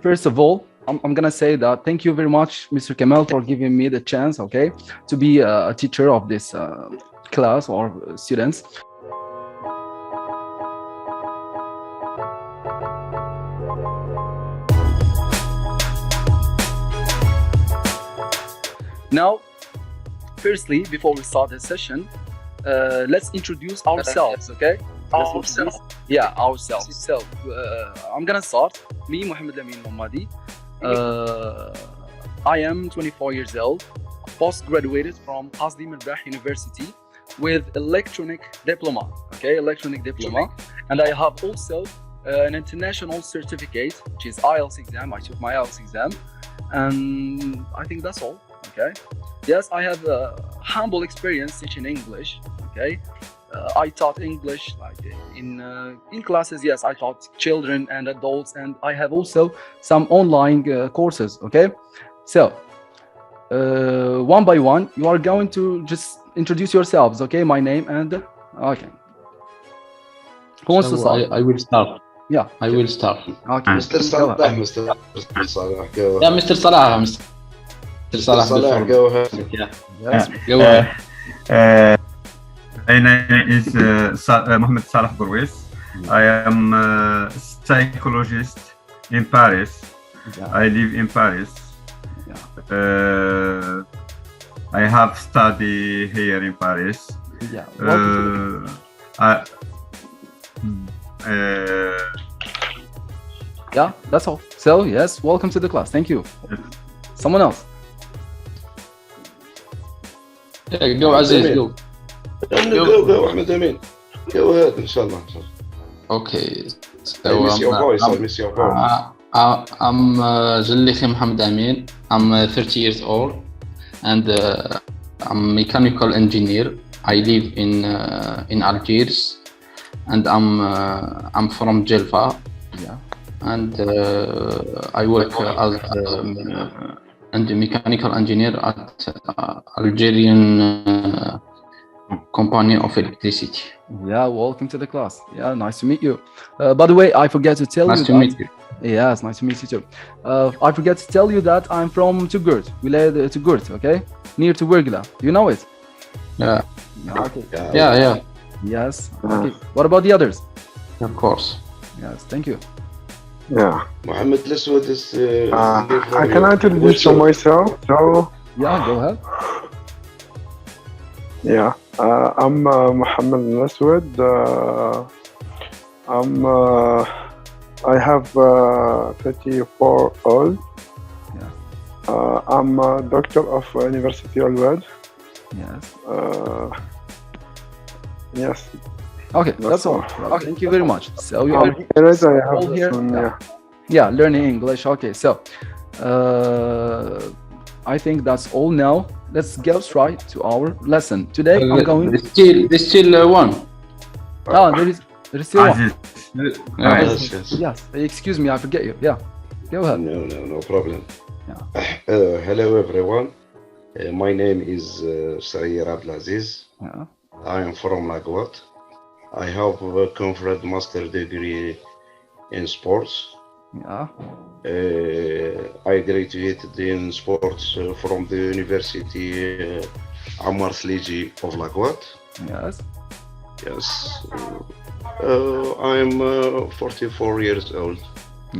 first of all, I'm gonna say that thank you very much, Mr. Kamal, for giving me the chance, okay, to be a teacher of this class or students. Now, firstly, before we start this session, let's introduce ourselves, okay? Ourselves. So, I'm gonna start. Me, Mohammed Amine Momadi. I am 24 years old, post-graduated from Qasdi Mirbah University with electronic diploma, okay? Electronic diploma. And I have also an international certificate, which is IELTS exam. I took my IELTS exam. And I think that's all. Okay. Yes, I have a humble experience teaching English. Okay. I taught English like in classes. Yes, I taught children and adults, and I have also some online courses. Okay. So one by one, you are going to just introduce yourselves. Okay. My name and okay. Who wants to start? I will start. Yeah. I will start. Okay. Mr. Salah, Mr. Salah, go ahead. Yeah, Mr. Salah. Mr. Salah, go ahead. Yeah. Yes. Go ahead. My name is Mohammed Salah Bourwis. I am a psychologist in Paris. Yeah. I live in Paris. Yeah. I have studied here in Paris. Yeah. Yeah, that's all. So yes, welcome to the class. Thank you. Someone else. Yeah, go Aziz, go. Go, Ahmed Amin. Go ahead, inshallah. Okay. I miss your voice. I miss your voice. I'm Jallikhi Mohammed Amin. I'm 30 years old, and I'm a mechanical engineer. I live in Algiers, and I'm from Jelfa. Yeah. And I work as a mechanical engineer at Algerian company of electricity. Yeah, welcome to the class. Yeah, nice to meet you. By the way, I forget to tell you. Nice to meet you. Yeah, it's nice to meet you too. I forget to tell you that I'm from Tugurt, Wilayah Tugurt, okay? Near to Wergla. Do you know it? Yeah. Okay. Yeah. Yes. Okay. What about the others? Of course. Yes, thank you. Yeah. Mohammed Leswood is. I can introduce myself. So. Yeah, go ahead. Yeah. I'm Mohammed Leswood. I have 34 old. Yeah. I'm a doctor of University Al Wad. Yes. Yes. Okay, that's all. Okay, thank you very much. So you are all here. Yeah, learning English. Okay, so I think that's all now. Let's go straight to our lesson. Today I'm going. There's still one. Ah, there is still one. Yes. Excuse me, I forget you. Yeah, go ahead. No problem. Yeah. Hello everyone. My name is Sayyid Abdelaziz. Yeah. I am from Lagos. I have a conferred master degree in sports. Yeah. I graduated in sports from the University Ammar Sliji of Lagos. Yes. Yes. I'm 44 years old.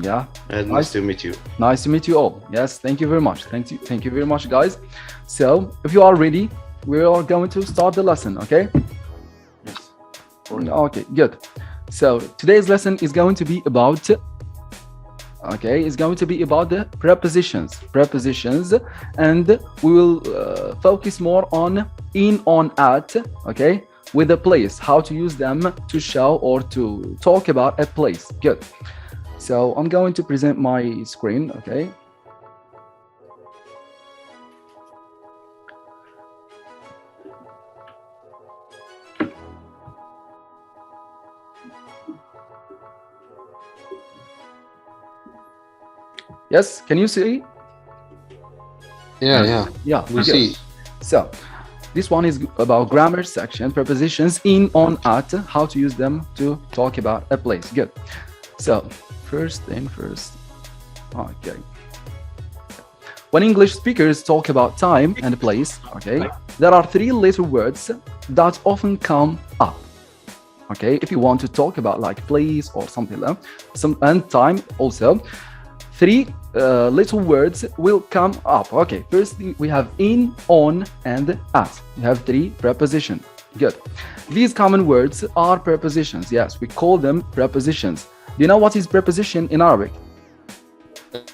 Yeah. And nice to meet you. Nice to meet you all. Yes, thank you very much. Thank you very much, guys. So, if you are ready, we are going to start the lesson, okay? Yes. Okay, good. So, today's lesson is going to be about the prepositions, and we will focus more on in, on, at, okay, with a place, how to use them to show or to talk about a place. Good. So I'm going to present my screen, okay? Yes, can you see? Yeah. We see. So this one is about grammar section, prepositions in, on, at, how to use them to talk about a place. Good. So first thing first. Okay. When English speakers talk about time and place, okay, there are three little words that often come up. Okay, if you want to talk about like place or something like that, and time also, three little words will come up. Okay, first we have in, on, and at. We have three prepositions. Good. These common words are prepositions. Yes, we call them prepositions. Do you know what is preposition in Arabic?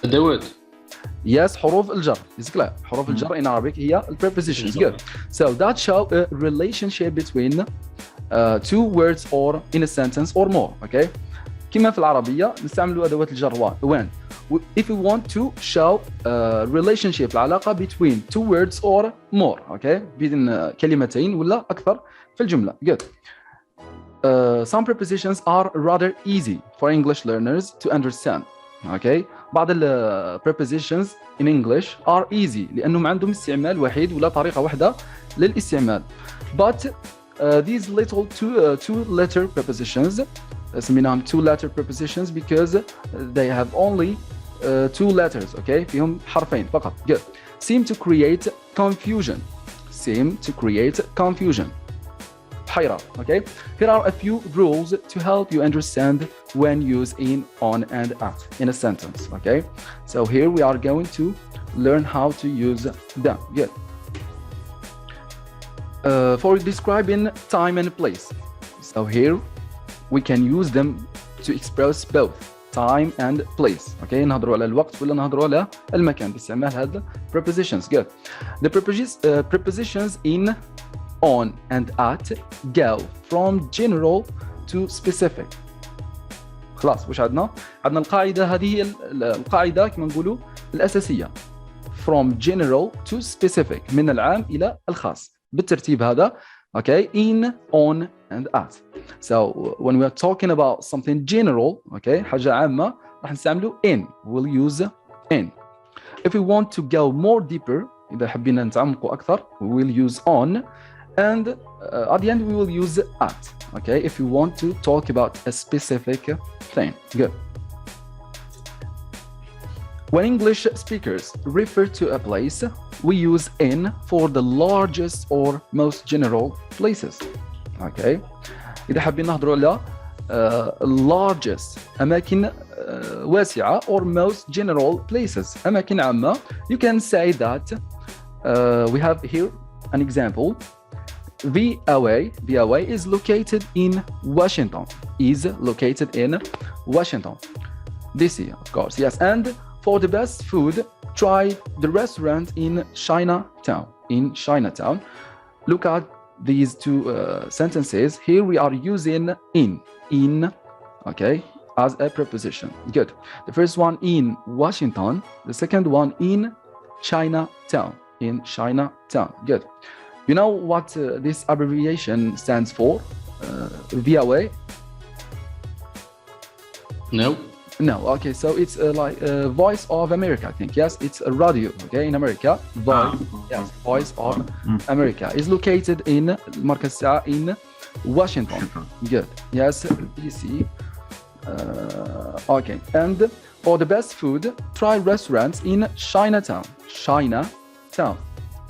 The word. Yes, حروف الجر. Basically, حروف الجر in Arabic هي prepositions. Good. So that show a relationship between two words or in a sentence or more. Okay. كما في العربية نستعمل أدوات الجر when. If we want to show a relationship العلاقة between two words or more. Okay. بين كلمتين ولا أكثر في الجملة. Good. Some prepositions are rather easy for English learners to understand. Okay. بعض ال prepositions in English are easy لأنهم عندهم استعمال وحيد ولا طريقة واحدة للاستعمال. But these little two-letter prepositions سميناهم two-letter prepositions because they have only two letters. Okay. فيهم حرفين فقط. Good. Seem to create confusion. Seem to create confusion. حيرة. Okay. Here are a few rules to help you understand when use in, on, and at in a sentence. Okay. So here we are going to learn how to use them. Good. For describing time and place. So here we can use them to express both time and place. Okay. نهضروا على الوقت ولا نهضروا على المكان باستعمال هذا prepositions. Good. The prepositions in, on, and at go from general to specific. خلاص وش عندنا؟ عندنا القاعدة هذه هي القاعدة كما نقولوا الأساسية. From general to specific من العام إلى الخاص بالترتيب هذا. Okay, in, on, and at. So when we are talking about something general, okay, حاجة عامة راح نستعملوا in. We'll use in. If we want to go more deeper, إذا حبينا نتعمقوا أكثر, we will use on. And at the end we will use at. Okay, if you want to talk about a specific thing. Good. When English speakers refer to a place, we use in for the largest or most general places. Okay. إذا حابين نهضروا على largest أماكن واسعة or most general places أماكن عامة, you can say that we have here an example. VOA is located in Washington. Is located in Washington, DC, of course. Yes, and for the best food, try the restaurant in Chinatown. In Chinatown, look at these two sentences. Here we are using in, okay, as a preposition. Good. The first one in Washington. The second one in Chinatown. In Chinatown. Good. You know what this abbreviation stands for? VOA? No. No. Okay, so it's like Voice of America, I think. Yes, it's a radio. Okay, in America, yes, Voice of America is located in مركز ساعة in Washington. Good. Yes, DC. Okay, and for the best food, try restaurants in Chinatown. Chinatown.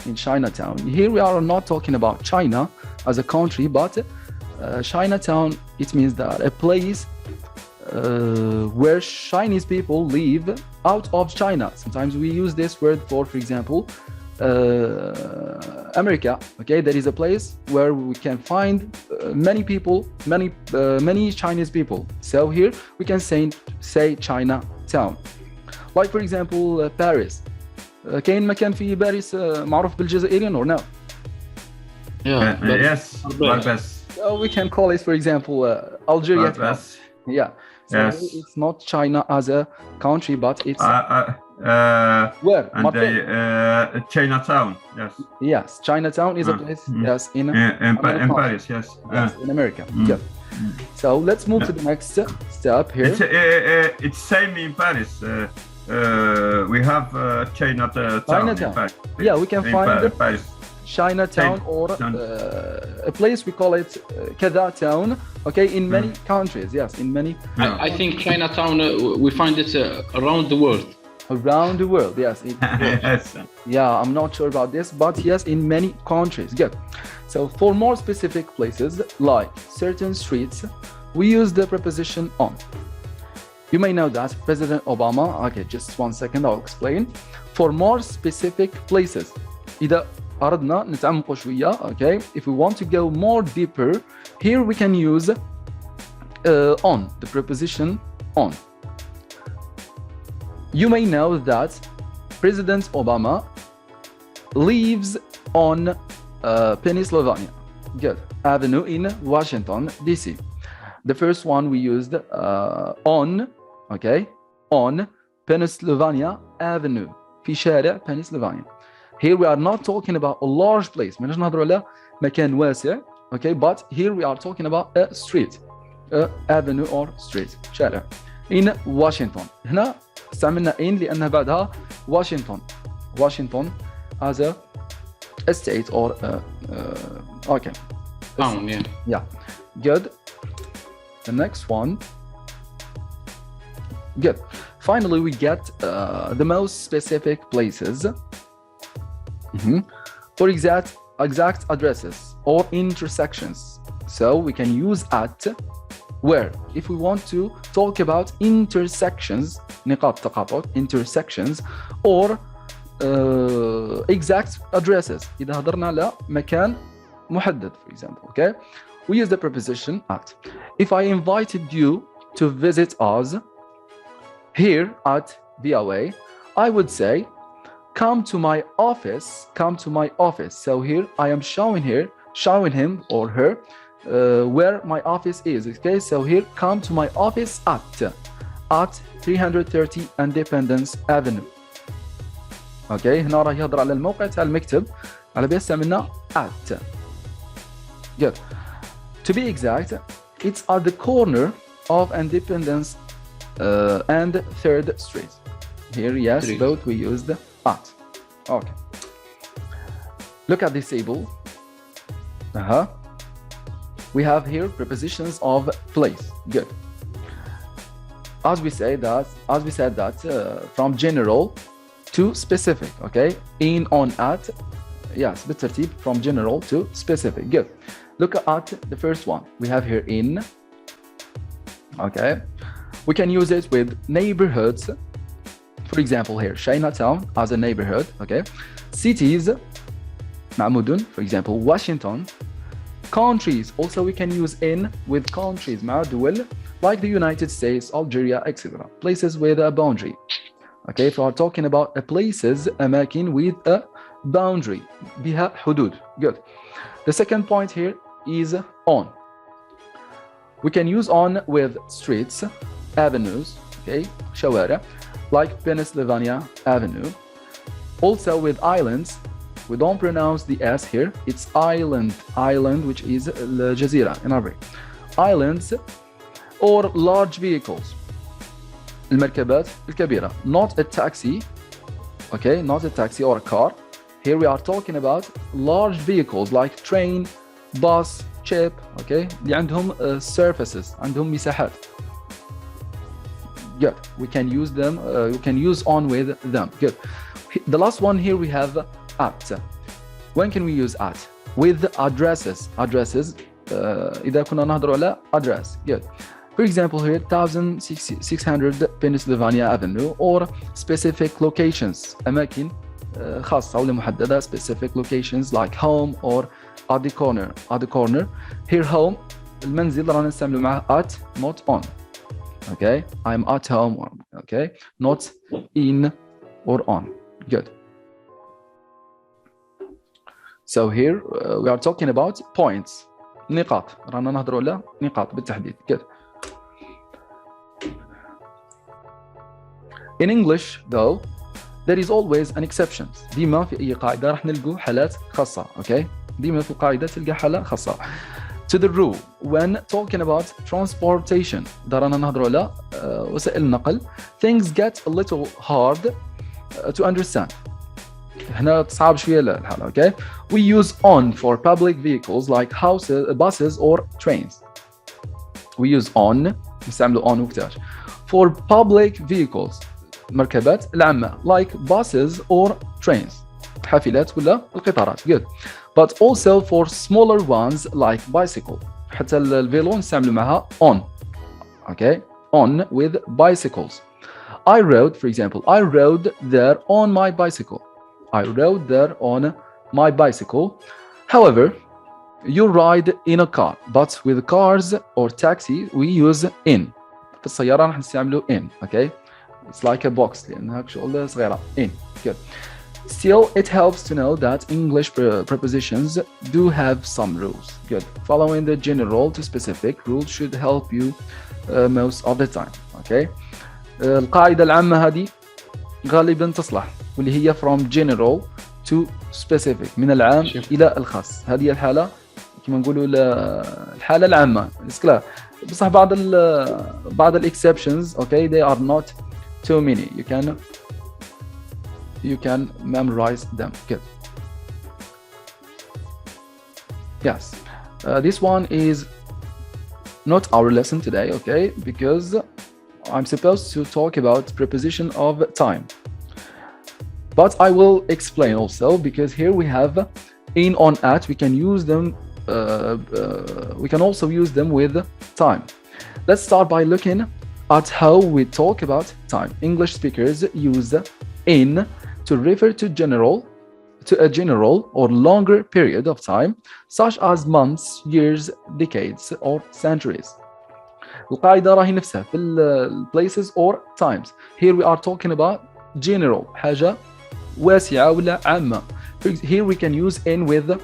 In Chinatown. Here we are not talking about China as a country, but Chinatown, it means that a place where Chinese people live out of China. Sometimes we use this word for example, America. Okay, there is a place where we can find many people, many Chinese people. So here we can say Chinatown. Like for example, Paris. كاين مكان في باريس معروف بالجزائريين or no? Yes, Barbas. We can call it for example Algeria. Yeah. So yes. It's not China as a country, but it's where? And Chinatown. Yes. Yes, Chinatown is a place. Yes, in Paris. Yes. Yes, in America. Yeah. So let's move to the next step here. It's same in Paris. We have Chinatown. In Paris. Yeah, we can find Paris. Chinatown or a place we call it Kada town. Okay, in many countries. Yes, in many. I think Chinatown we find it around the world. around the world. Yes. Yes. Yeah, I'm not sure about this, but yes, in many countries. Good. So for more specific places, like certain streets, we use the preposition on. You may know that President Obama, okay, just 1 second, I'll explain. For more specific places, إذا أردنا نتعمق شوية, okay, if we want to go more deeper, here we can use on, the preposition on. You may know that President Obama lives on Pennsylvania, good, Avenue in Washington, D.C. The first one we used on, okay, on Pennsylvania Avenue, في شارع Pennsylvania. Here we are not talking about a large place, ماناش نهضروا على مكان واسع, okay, but here we are talking about a street, a avenue or street, شارع in Washington. هنا استعملنا in لأنها بعدها Washington as a state or okay. Town, yeah. Yeah, good. The next one. Good. Finally, we get the most specific places. For exact addresses or intersections. So we can use at where. If we want to talk about intersections, نقاط تقاطع, intersections, or exact addresses. إذا هضرنا على مكان محدد, for example, okay? We use the preposition at. If I invited you to visit us here at VOA, I would say, come to my office, come to my office. So here I am showing him or her where my office is, okay? So here, come to my office at 330 Independence Avenue. Okay, هنا راه يهضر على الموقع تاع المكتب, على بالي استعملنا at. Good. To be exact, it's at the corner of Independence and 3rd Street. Here, yes, Street. both we used at. Okay. Look at this table. We have here prepositions of place. Good. As we said that from general to specific. Okay. In, on, at. Yes, بالترتيب from general to specific. Good. Look at the first one. We have here in. Okay. We can use it with neighborhoods. For example, here Chinatown as a neighborhood. Okay. Cities. مع مدن. For example, Washington. Countries. Also, we can use in with countries. مع دول like the United States, Algeria, etc. Places with a boundary. Okay. If we are talking about places, أماكن with a boundary. بها حدود. Good. The second point here is on. We can use on with streets, avenues, okay, شوارع, like Pennsylvania Avenue. Also with islands, we don't pronounce the S here, it's island, which is الجزيرة in Arabic. Islands or large vehicles, المركبات الكبيرة, not a taxi, okay, not a taxi or a car. Here we are talking about large vehicles like train, bus, ship, okay, اللي عندهم surfaces, عندهم مساحات. Good. We can use them. We can use on with them. Good. The last one here we have at. When can we use at? With addresses. Addresses. إذا كنا نهضر على address. Good. For example, here 1600 Pennsylvania Avenue or specific locations. أماكن خاصة أو محددة. Specific locations like home or at the corner. At the corner. Here home. المنزل رانا نستعمل معه at, not on. Okay, I'm at home, okay, not in or on. Good. So here we are talking about points. نقاط. رانا نهضروا على نقاط بالتحديد. Good. In English, though, there is always an exception. ديما في أي قاعدة راح نلقوا حالات خاصة. Okay. ديما في القاعدة تلقى حالة خاصة. To the rule when talking about transportation, رانا نهضروا على وسائل النقل, things get a little hard to understand. هنا تصعب شوية الحالة, okay? We use on for public vehicles like houses, buses or trains. We use on, نستعملوا on وقتاش. For public vehicles, المركبات العامة like buses or trains حافلات ولا القطارات good but also for smaller ones like bicycle حتى الفيلو نستعملوا معها on okay on with bicycles I rode for example I rode there on my bicycle I rode there on my bicycle however you ride in a car but with cars or taxi we use in في السيارة راح نستعملوا in okay it's like a box لأنها شغلة صغيرة in good still it helps to know that English prepositions do have some rules good following the general to specific rules should help you most of the time okay القاعدة العامة هذه غالبا تصلح واللي هي from general to specific من العام إلى الخاص هذه هي الحالة كما نقولوا الحالة العامة بصح بعض ال exceptions okay they are not too many you can memorize them good yes this one is not our lesson today okay because I'm supposed to talk about preposition of time but I will explain also because here we have in on at we can use them we can also use them with time let's start by looking at how we talk about time English speakers use in to refer to a general or longer period of time such as months years decades or centuries القاعدة راهي نفسها في places or times here we are talking about general حاجة واسعة ولا عامة here we can use in with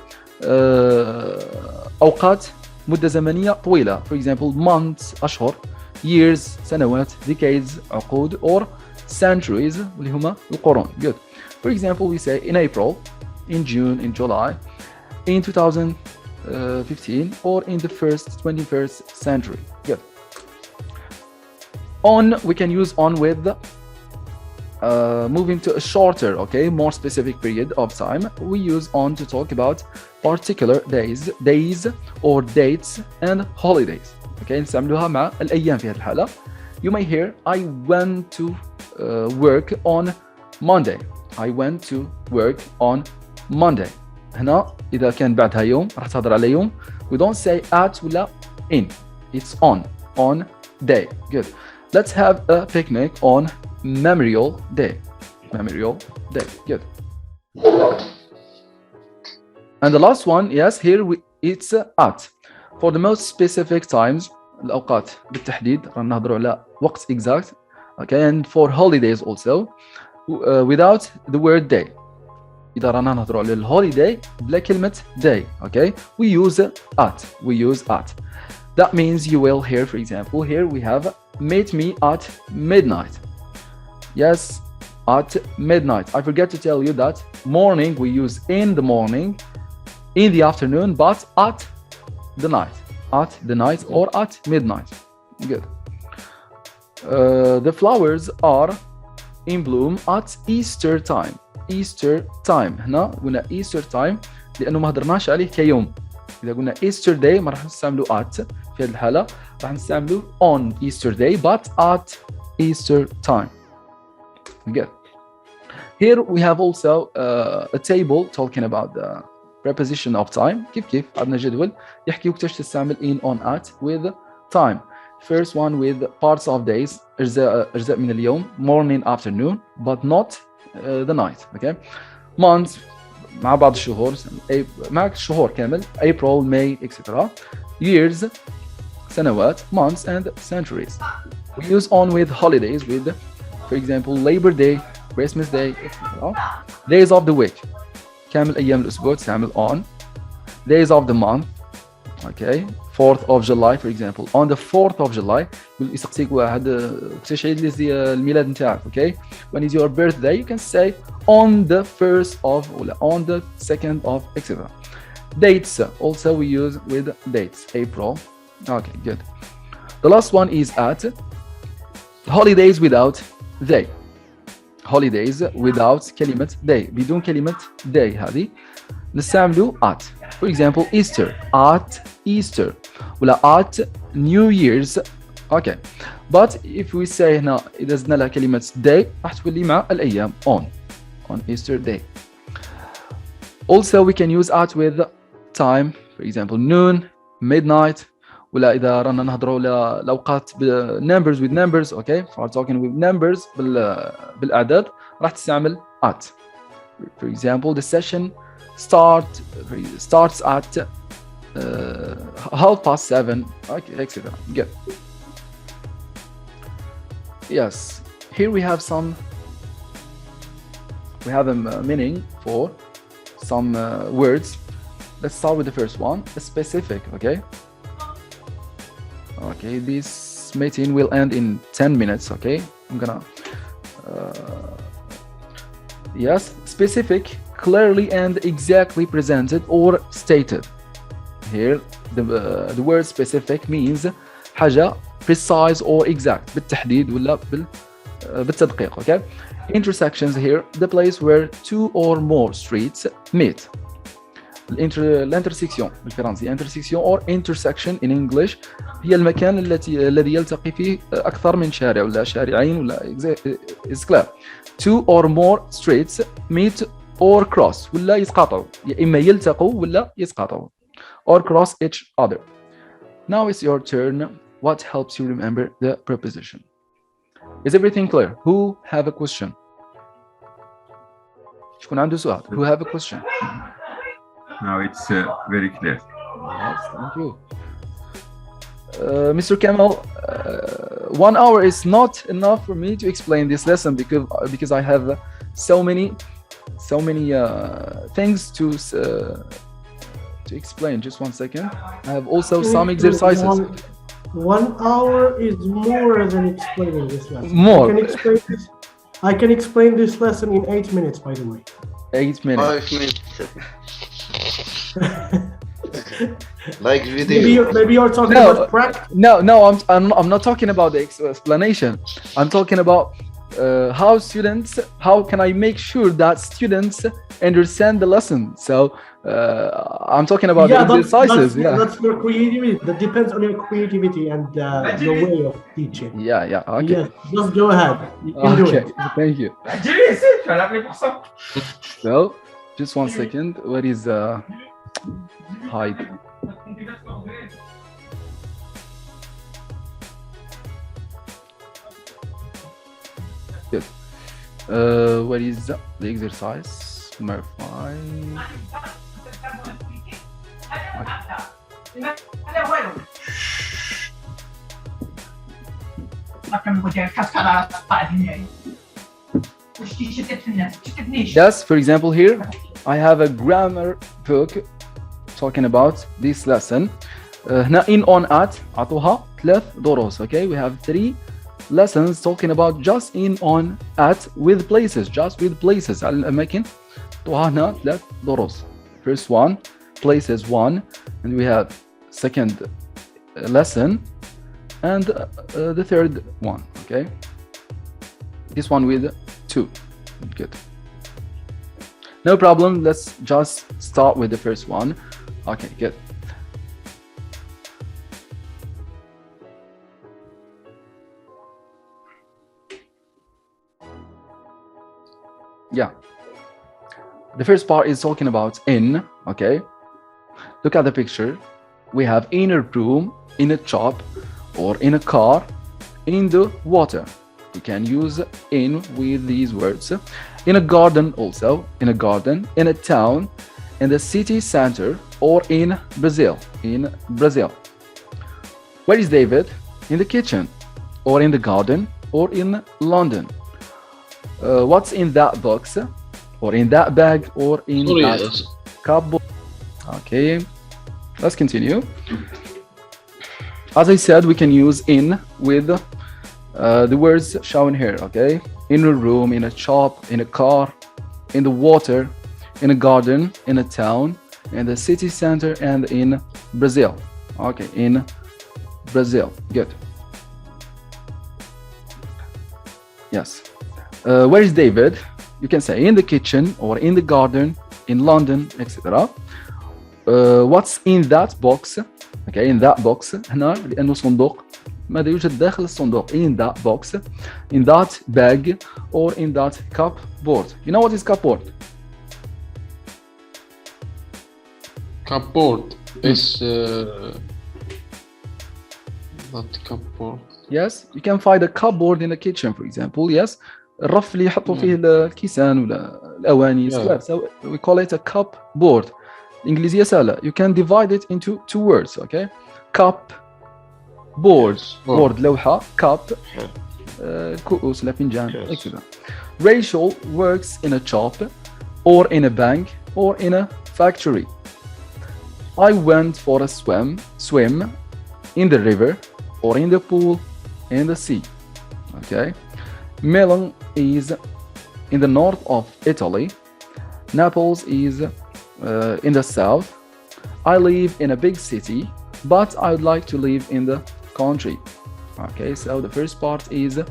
أوقات مدة زمنية طويلة for example months أشهر years سنوات decades عقود or centuries اللي هما القرون good for example we say in April in June in July in 2015 or in the 21st century good on we can use on with moving to a shorter okay more specific period of time we use on to talk about particular days or dates and holidays okay نستعملوها مع الأيام في هذه الحالة you may hear I went to work on Monday I went to work on Monday هنا إذا كان بعدها يوم راح تهضر على يوم we don't say at ولا in it's on day good let's have a picnic on Memorial Day good and the last one yes here it's at for the most specific times الأوقات بالتحديد راح نهضروا على وقت exact okay and for holidays also without the word day إذا رانا نهضروا على الهوليداي بلا كلمة day okay we use at that means you will hear for example here we have meet me at midnight yes at midnight I forget to tell you that morning we use in the morning in the afternoon but at the night or at midnight good the flowers are in bloom at Easter time هنا قلنا Easter time لأنه ما هضرناش عليه كيوم إذا قلنا Easter day ما راح نستعملوا at في هذه الحالة راح نستعملوا on Easter day but at Easter time good here we have also a table talking about the preposition of time كيف عندنا جدول يحكي وقتاش تستعمل in on at with time first one with parts of days أجزاء من اليوم morning afternoon but not the night okay months مع بعض الشهور معك الشهور كامل April May etc years سنوات months and centuries we use on with holidays with for example Labor Day Christmas Day etc days of the week كامل أيام الأسبوع تستعمل on days of the month okay 4th of July for example on the 4th of July يسقسيك واحد وقتاش عيد الميلاد نتاعك okay when is your birthday you can say on the 1st of ولا on the 2nd of etc dates also we use with dates April okay good the last one is at holidays without they holidays without كلمة day بدون كلمة day هذه نستعملوا at for example Easter at Easter ولا at New Year's Okay, but if we say هنا إذا زدنا لها كلمة day راح تولي مع الأيام on Easter day. Also we can use at with time, for example noon, midnight, ولا إذا رانا نهضروا لأوقات numbers with numbers, okay, for talking with numbers بالأعداد راح تستعمل at. For example, the session starts at 7:30, okay, etc. Good. Yes, here we have a meaning for some words. Let's start with the first one, specific, okay? Okay, this meeting will end in 10 minutes, okay? I'm gonna yes, specific, clearly and exactly presented or stated. Here the word specific means حاجة precise or exact, بالتحديد ولا بالتدقيق, okay? Intersections here, the place where two or more streets meet. الانترسيكسيون بالفرنسي intersection or intersection in English هي المكان الذي يلتقي فيه أكثر من شارع ولا شارعين ولا is clear. Two or more streets meet or cross ولا يتقاطعوا, يا إما يلتقوا ولا يتقاطعوا or cross each other. Now it's your turn. What helps you remember the preposition? Is everything clear? Who have a question? شكون عنده سؤال? Who have a question? Now it's very clear. Yes, thank you. Mr. Kamal, 1 hour is not enough for me to explain this lesson because I have so many things to explain. Just 1 second. I have also some exercises. 1 hour is more than explaining this lesson. More. I can explain this lesson in 8 minutes, by the way. 8 minutes. 5 minutes. Like video. Maybe you're talking about practice. No, I'm not talking about the explanation. I'm talking about how can I make sure that students understand the lesson. So I'm talking about the exercises. That's your creativity. That depends on your creativity and your way of teaching. Yeah, okay. Yes, just go ahead. You can do it. Thank you. So, just 1 second. What is hide? Good. What is the exercise? Number 5. Yes, for example, here I have a grammar book talking about this lesson. هنا in on at عطوها 3 دروس. Okay, we have 3 lessons talking about just in on at with places, just with places على الأماكن. عطوها هنا 3 دروس. First one, places 1, and we have second lesson and the third one. Okay, this one with 2. Good. No problem. Let's just start with the first one. Okay, good. Yeah. The first part is talking about in, okay? Look at the picture. We have in a room, in a shop, or in a car, in the water. We can use in with these words. In a garden also, in a garden, in a town, in the city center, or in Brazil, Where is David? In the kitchen, or in the garden, or in London. What's in that box, or in that bag, or in that cupboard? Okay, let's continue. As I said, we can use in with the words shown here, okay? In a room, in a shop, in a car, in the water, in a garden, in a town, in the city center, and in Brazil. Okay, in Brazil. Good. Yes. Where is David? You can say in the kitchen, or in the garden, in London, etc. What's in that box? Okay, in that box. هنا لأنه صندوق ماذا يوجد داخل الصندوق. In that box, in that bag, or in that cupboard. You know what is cupboard? Cupboard is that cupboard. Yes, you can find a cupboard in the kitchen, for example. Yes, الرف اللي يحطوا فيه الكيسان ولا الأواني. So we call it a cupboard. الإنجليزية سهلة. You can divide it into two words. Okay, cup, board. Board لوحة. Cup, كؤوس لا فنجان. etc. Rachel works in a shop, or in a bank, or in a factory. I went for a swim in the river, or in the pool, in the sea. Okay. Milan is in the north of Italy. Naples is in the south. I live in a big city, but I would like to live in the country. Okay, so the first part is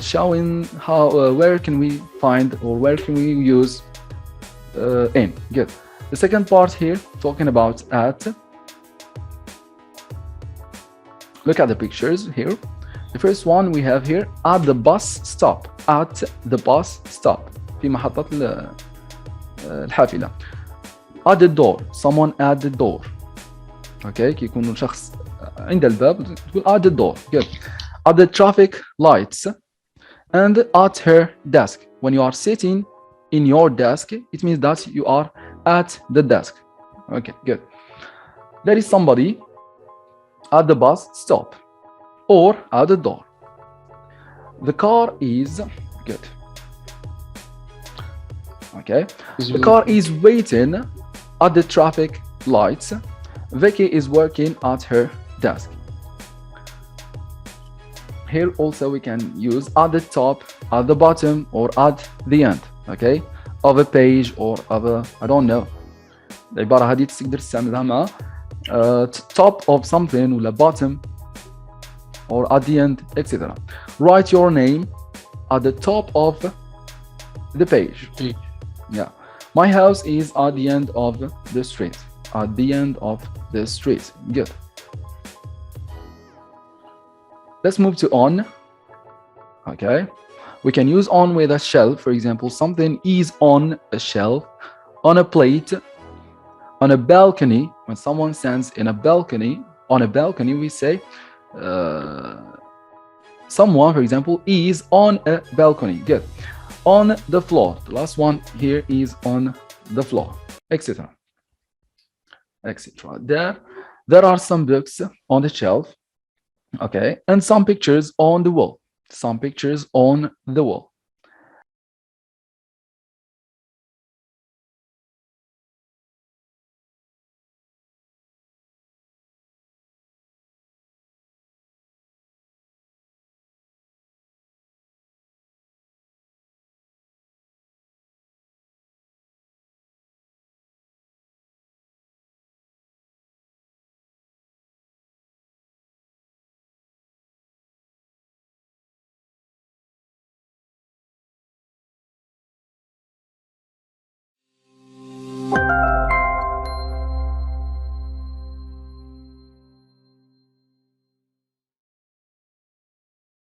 showing how where can we find, or where can we use in. Good. The second part here talking about at. Look at the pictures here. The first one we have here, at the bus stop. At the bus stop. في محطة الحافلة. At the door. Someone at the door. Okay, كي يكون شخص عند الباب تقول at the door. Good. At the traffic lights. And at her desk. When you are sitting in your desk, it means that you are at the desk. Okay, good. There is somebody at the bus stop, or at the door. The car is good. Okay. The car is waiting at the traffic lights. Vicky is working at her desk. Here also we can use at the top, at the bottom, or at the end. Okay, of a page, or of a, I don't know. العبارة هذه تقدر تستعملها مع top of something ولا bottom, or at the end, etc. Write your name at the top of the page. Yeah. My house is at the end of the street. At the end of the street. Good. Let's move to on. Okay. We can use on with a shelf. For example, something is on a shelf, on a plate, on a balcony. When someone stands in a balcony, on a balcony, we say someone, for example, is on a balcony. Good. On the floor. The last one here is on the floor, etc. etc. There are some books on the shelf. Okay, and some pictures on the wall. Some pictures on the wall.